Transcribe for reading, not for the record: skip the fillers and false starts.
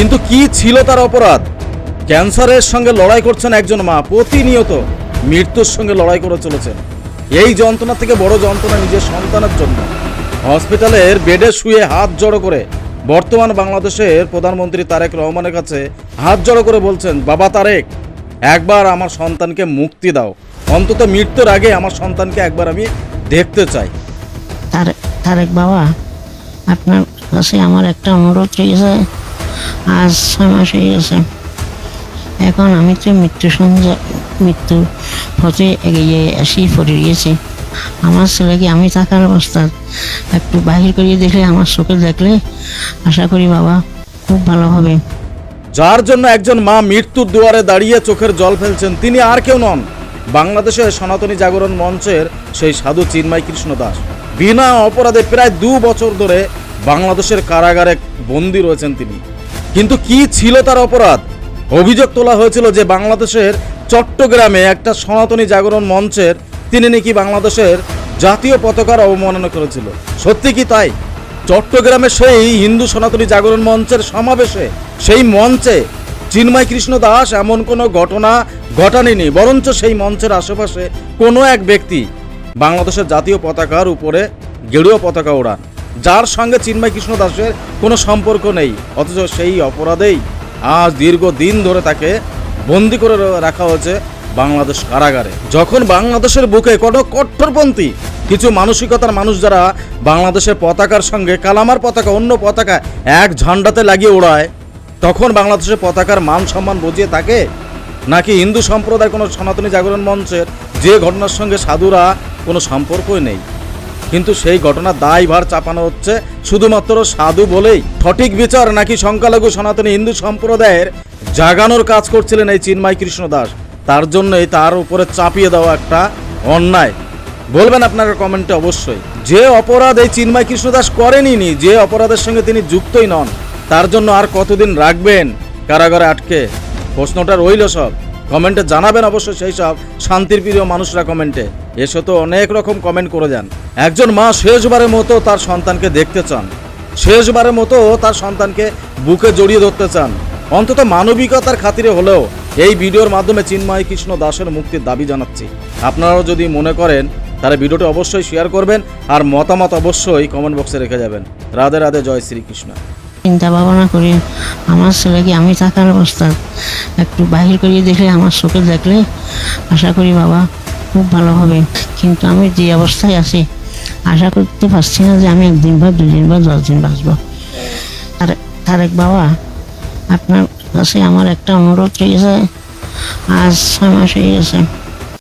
কিন্তু কি ছিল তার অপরাধ? ক্যান্সারের সঙ্গে লড়াই করছেন একজন মা, প্রতিনিয়ত মৃত্যুর সঙ্গে লড়াই করে চলেছেন। এই যন্ত্রণা থেকে বড় যন্ত্রণা নিজের সন্তানের জন্য হসপিটালের বেডে শুয়ে হাত জড়ো করে বর্তমান বাংলাদেশের প্রধানমন্ত্রী তারেক রহমানের কাছে হাত জড়ো করে বলছেন, বাবা তারেক, একবার আমার সন্তানকে মুক্তি দাও, অন্তত মৃত্যুর আগে আমার সন্তানকে একবার আমি দেখতে চাই। তারেক বাবা, আপনার কাছে আমার একটা অনুরোধ রয়েছে। আজ 6 মাস হয়ে গেছে, এখন আমি তো মৃত্যুর পথে এগিয়ে পড়ে গিয়েছি। আমার ছেলেকে আমি থাকার অবস্থা একটু বাহির করিয়ে দেখলে, আমার চোখে দেখলে আশা করি বাবা খুব ভালো হবে। যার জন্য একজন মা মৃত্যুর দুয়ারে দাঁড়িয়ে চোখের জল ফেলছেন, তিনি আর কেউ নন, বাংলাদেশের সনাতনী জাগরণ মঞ্চের সেই সাধু চিন্ময় কৃষ্ণ দাস। বিনা অপরাধে প্রায় 2 বছর ধরে বাংলাদেশের কারাগারে বন্দী রয়েছেন তিনি। কিন্তু কি ছিল তার অপরাধ? অভিযোগ তোলা হয়েছিল যে বাংলাদেশের চট্টগ্রামে একটা সনাতনী জাগরণ মঞ্চের তিনি নাকি বাংলাদেশের জাতীয় পতাকার অবমাননা করেছিল। সত্যি কি তাই? চট্টগ্রামে সেই হিন্দু সনাতনী জাগরণ মঞ্চের সমাবেশে, সেই মঞ্চে চিন্ময় কৃষ্ণ দাস এমন কোনো ঘটনা ঘটাননি, বরঞ্চ সেই মঞ্চের আশেপাশে কোনো এক ব্যক্তি বাংলাদেশের জাতীয় পতাকার উপরে গেরুয়া পতাকা ওড়ান, যার সঙ্গে চিন্ময় কৃষ্ণ দাসের কোনো সম্পর্ক নেই। অথচ সেই অপরাধেই আজ দীর্ঘদিন ধরে তাকে বন্দি করে রাখা হয়েছে বাংলাদেশ কারাগারে। যখন বাংলাদেশের বুকে কোনো কট্টরপন্থী কিছু মানসিকতার মানুষ যারা বাংলাদেশের পতাকার সঙ্গে কালামার পতাকা, অন্য পতাকা এক ঝান্ডাতে লাগিয়ে ওড়ায়, তখন বাংলাদেশের পতাকার মান সম্মান বুঝিয়ে থাকে নাকি হিন্দু সম্প্রদায় কোনো সনাতনী জাগরণ মঞ্চের যে ঘটনার সঙ্গে সাধুরা কোনো সম্পর্কই নেই, কিন্তু সেই ঘটনার দায়ভার চাপানো হচ্ছে শুধুমাত্র সাধু বলেই। সঠিক বিচার নাকি সংখ্যালঘু সনাতনী হিন্দু সম্প্রদায়ের জাগানোর কাজ করছিলেন এই চিন্ময় কৃষ্ণ দাস, তার জন্যই তার উপরে চাপিয়ে দেওয়া একটা অন্যায়। বলবেন আপনারা কমেন্টে অবশ্যই। যে অপরাধ এই চিন্ময় কৃষ্ণ দাস করেনি, যে অপরাধের সঙ্গে তিনি যুক্তই নন, তার জন্য আর কতদিন রাখবেন কারাগারে আটকে? প্রশ্নটা রইল সব। কমেন্টে জানাবেন অবশ্যই সেই সব শান্তির প্রিয় মানুষরা কমেন্টে। এসে তো অনেক রকম কমেন্ট করে যান। একজন মা শেষবারের মতো তার সন্তানকে দেখতে চান, শেষবারের মতো তার সন্তানকে বুকে জড়িয়ে ধরতে চান। অন্তত মানবিকতার খাতিরে হলেও এই ভিডিওর মাধ্যমে চিন্ময় কৃষ্ণ দাসের মুক্তির দাবি জানাচ্ছি। আপনারাও যদি মনে করেন তাহলে ভিডিওটি অবশ্যই শেয়ার করবেন, আর মতামত অবশ্যই কমেন্ট বক্সে রেখে যাবেন। রাধে রাধে, জয় শ্রীকৃষ্ণ। চিন্তা ভাবনা করি আমার ছেলেকে আমি থাকার অবস্থা একটু বাহির করিয়ে দেখলে, আমার চোখে দেখলে আশা করি বাবা খুব ভালো হবে। কিন্তু আমি যে অবস্থায় আছি, আশা করতে পারছি না যে আমি 1 দিন বা 2 দিন বা 10 দিন বাঁচব। তারেক বাবা, আপনার কাছে আমার একটা অনুরোধ রয়েছে। আজ 6 মাস হয়ে গেছে,